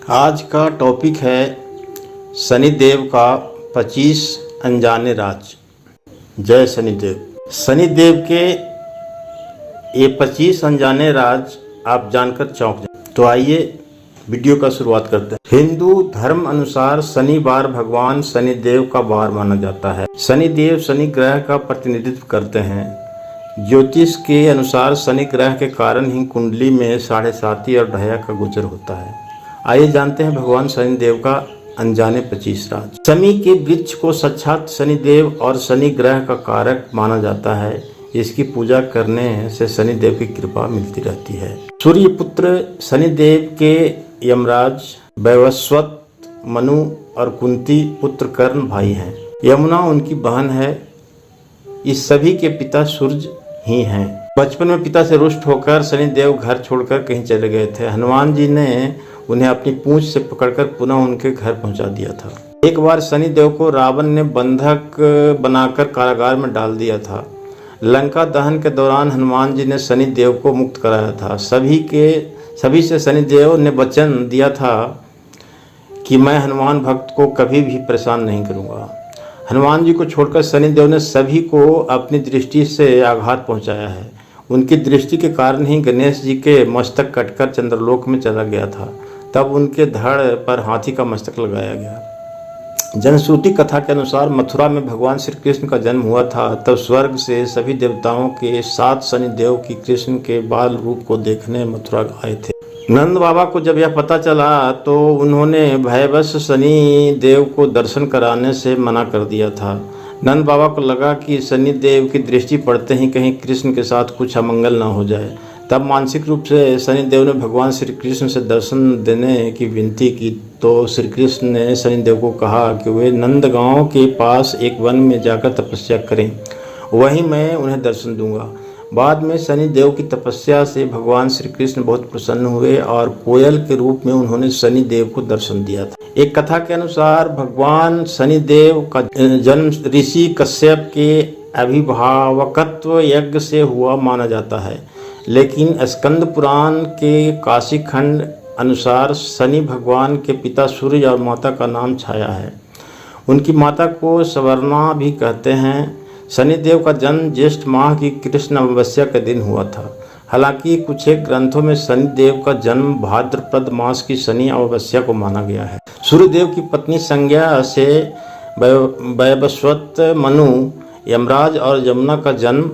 आज का टॉपिक है शनिदेव का 25 अनजाने राज। जय शनिदेव। शनिदेव के ये 25 अनजाने राज आप जानकर चौंक जाए। तो आइए वीडियो का शुरुआत करते हैं। हिंदू धर्म अनुसार शनिवार भगवान शनिदेव का वार माना जाता है। शनिदेव शनि ग्रह का प्रतिनिधित्व करते हैं। ज्योतिष के अनुसार शनि ग्रह के कारण ही कुंडली में 7.5 और ढैया का गोचर होता है। आइए जानते हैं भगवान शनिदेव का अनजाने 25 राज। शमी के वृक्ष को साक्षात शनिदेव और शनि ग्रह का कारक माना जाता है। इसकी पूजा करने से शनिदेव की कृपा मिलती रहती है। सूर्य पुत्र शनिदेव के यमराज वैवस्वत, मनु और कुंती पुत्र कर्ण भाई हैं। यमुना उनकी बहन है। इस सभी के पिता सूर्य ही हैं। बचपन में पिता से रुष्ट होकर शनिदेव घर छोड़कर कहीं चले गए थे। हनुमान जी ने उन्हें अपनी पूंछ से पकड़कर पुनः उनके घर पहुंचा दिया था। एक बार शनिदेव को रावण ने बंधक बनाकर कारागार में डाल दिया था। लंका दहन के दौरान हनुमान जी ने शनिदेव को मुक्त कराया था। सभी से शनिदेव ने वचन दिया था कि मैं हनुमान भक्त को कभी भी परेशान नहीं करूंगा। हनुमान जी को छोड़कर शनिदेव ने सभी को अपनी दृष्टि से आघात पहुंचाया है। उनकी दृष्टि के कारण ही गणेश जी के मस्तक कटकर चंद्रलोक में चला गया था। तब उनके धड़ पर हाथी का मस्तक लगाया गया। जनश्रुति कथा के अनुसार मथुरा में भगवान श्री कृष्ण का जन्म हुआ था। तब स्वर्ग से सभी देवताओं के साथ शनिदेव की कृष्ण के बाल रूप को देखने मथुरा आए थे। नंद बाबा को जब यह पता चला तो उन्होंने भयवश शनि देव को दर्शन कराने से मना कर दिया था। नंद बाबा को लगा कि शनि देव की दृष्टि पड़ते ही कहीं कृष्ण के साथ कुछ अमंगल न हो जाए। तब मानसिक रूप से शनि देव ने भगवान श्री कृष्ण से दर्शन देने की विनती की। तो श्री कृष्ण ने शनिदेव को कहा कि वे नंदगांव के पास एक वन में जाकर तपस्या करें, वहीं मैं उन्हें दर्शन दूंगा। बाद में शनिदेव की तपस्या से भगवान श्री कृष्ण बहुत प्रसन्न हुए और कोयल के रूप में उन्होंने शनिदेव को दर्शन दिया था। एक कथा के अनुसार भगवान शनिदेव का जन्म ऋषि कश्यप के अभिभावकत्व यज्ञ से हुआ माना जाता है, लेकिन स्कंद पुराण के काशी खंड अनुसार शनि भगवान के पिता सूर्य और माता का नाम छाया है। उनकी माता को सवर्णा भी कहते हैं। शनिदेव का जन्म ज्येष्ठ माह की कृष्ण अमावस्या के दिन हुआ था। हालांकि कुछ एक ग्रंथों में शनिदेव का जन्म भाद्रपद मास की शनि अमावस्या को माना गया है। सूर्यदेव की पत्नी संज्ञा से वैवस्वत, मनु, यमराज और यमुना का जन्म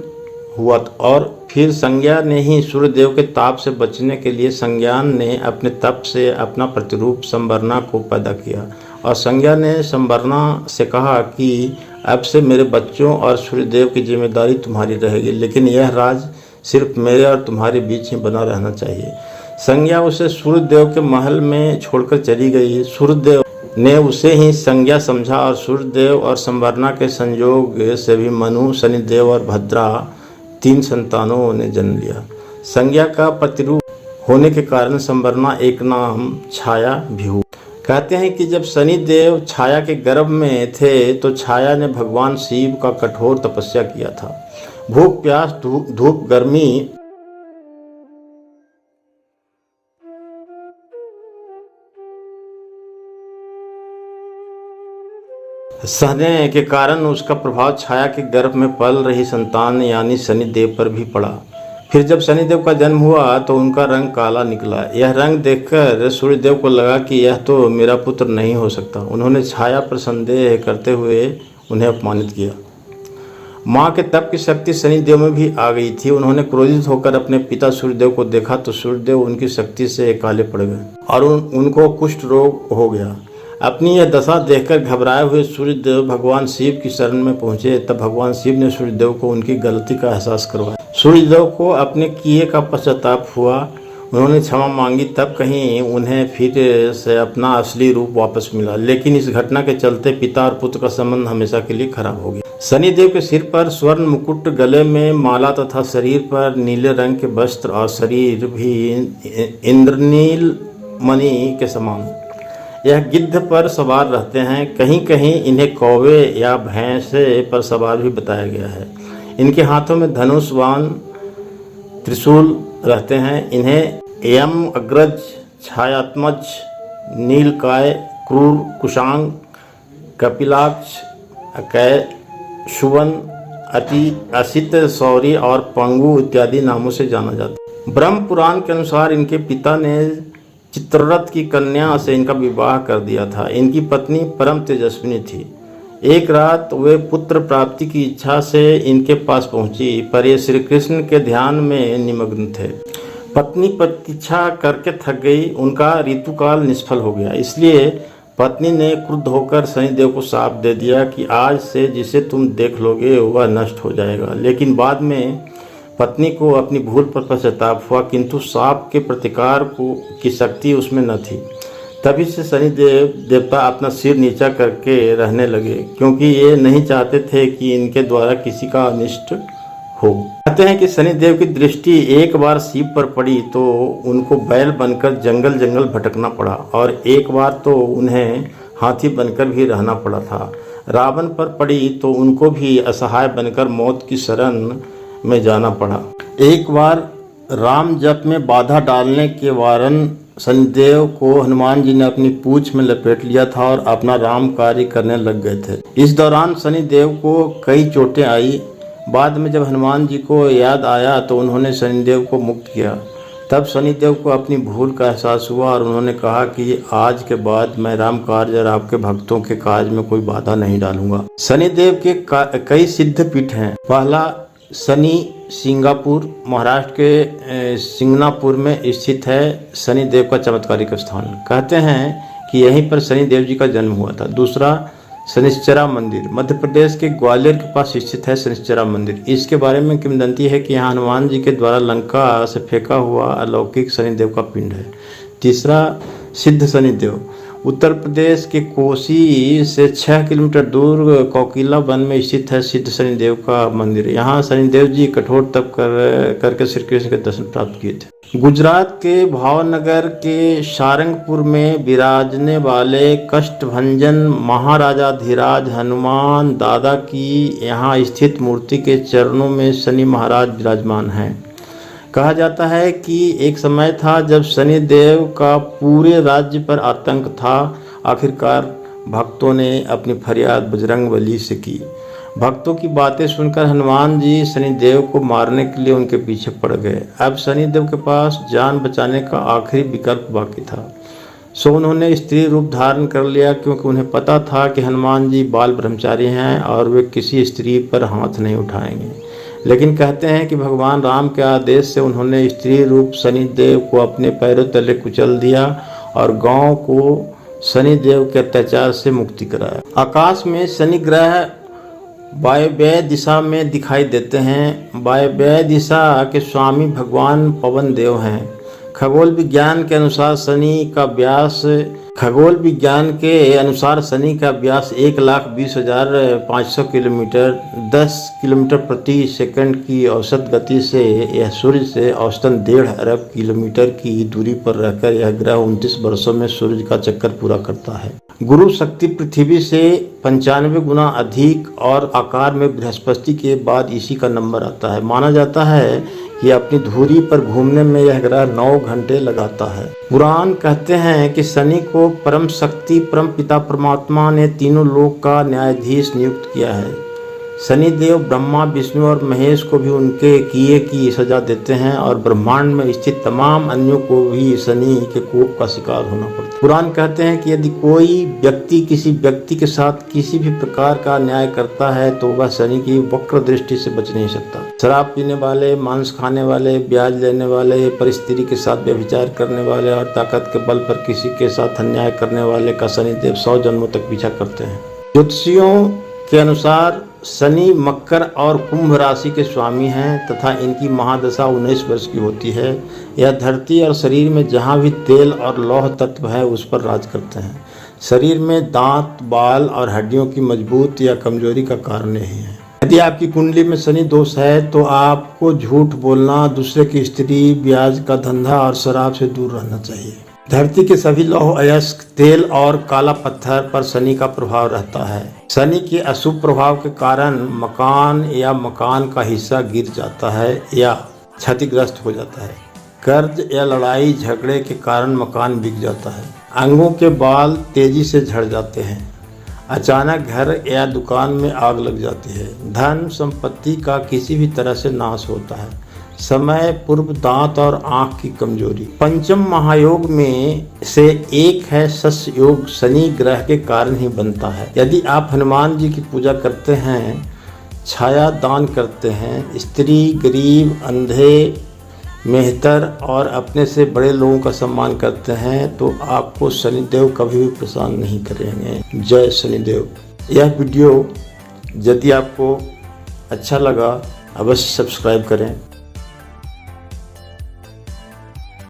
हुआ और फिर संज्ञा ने ही सूर्यदेव के ताप से बचने के लिए संज्ञान ने अपने तप से अपना प्रतिरूप संवरना को पैदा किया और संज्ञा ने संवरना से कहा कि अब से मेरे बच्चों और सूर्यदेव की जिम्मेदारी तुम्हारी रहेगी, लेकिन यह राज सिर्फ मेरे और तुम्हारे बीच ही बना रहना चाहिए। संज्ञा उसे सूर्यदेव के महल में छोड़कर चली गई। सूर्यदेव ने उसे ही संज्ञा समझा और सूर्यदेव और संवरना के संयोग से भी मनु, शनिदेव और भद्रा 3 संतानों ने जन्म लिया। संज्ञा का प्रतिरूप होने के कारण संवरना एक नाम छाया भी हुआ। कहते हैं कि जब शनिदेव छाया के गर्भ में थे तो छाया ने भगवान शिव का कठोर तपस्या किया था। भूख प्यास, धूप गर्मी सहने के कारण उसका प्रभाव छाया के गर्भ में पल रही संतान यानी शनिदेव पर भी पड़ा। फिर जब शनिदेव का जन्म हुआ तो उनका रंग काला निकला। यह रंग देखकर सूर्यदेव को लगा कि यह तो मेरा पुत्र नहीं हो सकता। उन्होंने छाया पर संदेह करते हुए उन्हें अपमानित किया। माँ के तप की शक्ति शनिदेव में भी आ गई थी। उन्होंने क्रोधित होकर अपने पिता सूर्यदेव को देखा तो सूर्यदेव उनकी शक्ति से काले पड़ गए और उनको कुष्ठ रोग हो गया। अपनी यह दशा देखकर घबराए हुए सूर्यदेव भगवान शिव की शरण में पहुंचे। तब भगवान शिव ने सूर्यदेव को उनकी गलती का एहसास करवाया। सूर्यदेव को अपने किए का पश्चाताप हुआ। उन्होंने क्षमा मांगी, तब कहीं उन्हें फिर से अपना असली रूप वापस मिला। लेकिन इस घटना के चलते पिता और पुत्र का संबंध हमेशा के लिए खराब हो गया। शनिदेव के सिर पर स्वर्ण मुकुट, गले में माला तथा शरीर पर नीले रंग के वस्त्र और शरीर भी इंद्रनील मणि के समान। यह गिद्ध पर सवार रहते हैं। कहीं कहीं इन्हें कौवे या भैंसे पर सवार भी बताया गया है। इनके हाथों में धनुष, बाण, त्रिशूल रहते हैं। इन्हें यम, अग्रज, छायात्मज, नीलकाय, क्रूर, कुशांग, कपिलाक्ष, अकय, सुवन, अति, असित, सौरी और पंगु इत्यादि नामों से जाना जाता है। ब्रह्म पुराण के अनुसार इनके पिता ने चित्ररथ की कन्या से इनका विवाह कर दिया था। इनकी पत्नी परम तेजस्विनी थी। एक रात वे पुत्र प्राप्ति की इच्छा से इनके पास पहुंची, पर ये श्री कृष्ण के ध्यान में निमग्न थे। पत्नी प्रतीक्षा करके थक गई, उनका ऋतुकाल निष्फल हो गया। इसलिए पत्नी ने क्रुद्ध होकर शनिदेव को शाप दे दिया कि आज से जिसे तुम देख लोगे वह नष्ट हो जाएगा। लेकिन बाद में पत्नी को अपनी भूल पर पश्चाताप हुआ, किंतु शाप के प्रतिकार की शक्ति उसमें न थी। तभी से शनिदेव देवता अपना सिर नीचा करके रहने लगे, क्योंकि ये नहीं चाहते थे कि इनके द्वारा किसी का अनिष्ट हो। कहते हैं कि शनिदेव की दृष्टि एक बार शिव पर पड़ी तो उनको बैल बनकर जंगल जंगल भटकना पड़ा, और एक बार तो उन्हें हाथी बनकर भी रहना पड़ा था। रावण पर पड़ी तो उनको भी असहाय बनकर मौत की शरण में जाना पड़ा। एक बार राम जप में बाधा डालने के वारन शनिदेव को हनुमान जी ने अपनी पूंछ में लपेट लिया था और अपना राम कार्य करने लग गए थे। इस दौरान शनिदेव को कई चोटें आई। बाद में जब हनुमान जी को याद आया तो उन्होंने शनिदेव को मुक्त किया। तब शनिदेव को अपनी भूल का एहसास हुआ और उन्होंने कहा कि आज के बाद मैं राम कार्य और आपके भक्तों के कार्य में कोई बाधा नहीं डालूंगा। शनिदेव के कई सिद्ध पीठ हैं। पहला शनि सिंगापुर, महाराष्ट्र के सिंगनापुर में स्थित है शनिदेव का चमत्कारिक स्थान। कहते हैं कि यहीं पर शनिदेव जी का जन्म हुआ था। दूसरा शनिश्चरा मंदिर, मध्य प्रदेश के ग्वालियर के पास स्थित है शनिश्चरा मंदिर। इसके बारे में किंवदंती है कि यहाँ हनुमान जी के द्वारा लंका से फेंका हुआ अलौकिक शनिदेव का पिंड है। तीसरा सिद्ध शनिदेव, उत्तर प्रदेश के कोसी से 6 किलोमीटर दूर कोकिला वन में स्थित है सिद्ध शनिदेव का मंदिर। यहाँ शनिदेव जी कठोर तप करके श्री कृष्ण के दर्शन प्राप्त किए थे। गुजरात के भावनगर के सारंगपुर में विराजने वाले कष्टभंजन महाराजाधिराज हनुमान दादा की यहाँ स्थित मूर्ति के चरणों में शनि महाराज विराजमान हैं। कहा जाता है कि एक समय था जब शनिदेव का पूरे राज्य पर आतंक था। आखिरकार भक्तों ने अपनी फरियाद बजरंगबली से की। भक्तों की बातें सुनकर हनुमान जी शनिदेव को मारने के लिए उनके पीछे पड़ गए। अब शनिदेव के पास जान बचाने का आखिरी विकल्प बाकी था, सो उन्होंने स्त्री रूप धारण कर लिया, क्योंकि उन्हें पता था कि हनुमान जी बाल ब्रह्मचारी हैं और वे किसी स्त्री पर हाथ नहीं उठाएंगे। लेकिन कहते हैं कि भगवान राम के आदेश से उन्होंने स्त्री रूप शनिदेव को अपने पैरों तले कुचल दिया और गांव को शनिदेव के अत्याचार से मुक्ति कराया। आकाश में शनि ग्रह वायव्य दिशा में दिखाई देते हैं। वायव्य दिशा के स्वामी भगवान पवन देव हैं। खगोल विज्ञान के अनुसार शनि का व्यास 1,20,500 किलोमीटर 10 किलोमीटर प्रति सेकंड की औसत गति से यह सूर्य से औसतन 1.5 अरब किलोमीटर की दूरी पर रहकर यह ग्रह 29 वर्षों में सूर्य का चक्कर पूरा करता है। गुरु शक्ति पृथ्वी से 95 गुना अधिक और आकार में बृहस्पति के बाद इसी का नंबर आता है। माना जाता है कि अपनी धुरी पर घूमने में यह ग्रह 9 घंटे लगाता है। पुराण कहते हैं कि शनि को परम शक्ति परम पिता परमात्मा ने तीनों लोक का न्यायाधीश नियुक्त किया है। शनिदेव ब्रह्मा विष्णु और महेश को भी उनके किए की सजा देते हैं और ब्रह्मांड में स्थित तमाम अन्यों को भी शनि के कोप का शिकार होना पड़ता है। पुराण कहते हैं कि यदि कोई व्यक्ति किसी व्यक्ति के साथ किसी भी प्रकार का न्याय करता है तो वह शनि की वक्र दृष्टि से बच नहीं सकता। शराब पीने वाले, मांस खाने वाले, ब्याज लेने वाले, परिस्त्री के साथ व्यभिचार करने वाले और ताकत के बल पर किसी के साथ अन्याय करने वाले का शनिदेव 100 जन्मों तक पीछा करते हैं। ज्योतिषियों के अनुसार शनि मकर और कुंभ राशि के स्वामी हैं तथा इनकी महादशा 19 वर्ष की होती है। यह धरती और शरीर में जहाँ भी तेल और लौह तत्व है उस पर राज करते हैं। शरीर में दांत, बाल और हड्डियों की मजबूत या कमजोरी का कारण नहीं है। यदि आपकी कुंडली में शनि दोष है तो आपको झूठ बोलना, दूसरे की स्त्री, ब्याज का धंधा और शराब से दूर रहना चाहिए। धरती के सभी लौह अयस्क, तेल और काला पत्थर पर शनि का प्रभाव रहता है। शनि के अशुभ प्रभाव के कारण मकान या मकान का हिस्सा गिर जाता है या क्षतिग्रस्त हो जाता है। कर्ज या लड़ाई झगड़े के कारण मकान बिक जाता है। अंगों के बाल तेजी से झड़ जाते हैं, अचानक घर या दुकान में आग लग जाती है, धन संपत्ति का किसी भी तरह से नाश होता है, समय पूर्व दांत और आंख की कमजोरी। पंचम महायोग में से एक है शस्य योग, शनि ग्रह के कारण ही बनता है। यदि आप हनुमान जी की पूजा करते हैं, छाया दान करते हैं, स्त्री, गरीब, अंधे, मेहतर और अपने से बड़े लोगों का सम्मान करते हैं तो आपको शनिदेव कभी भी परेशान नहीं करेंगे। जय शनिदेव। यह वीडियो यदि आपको अच्छा लगा अवश्य सब्सक्राइब करें।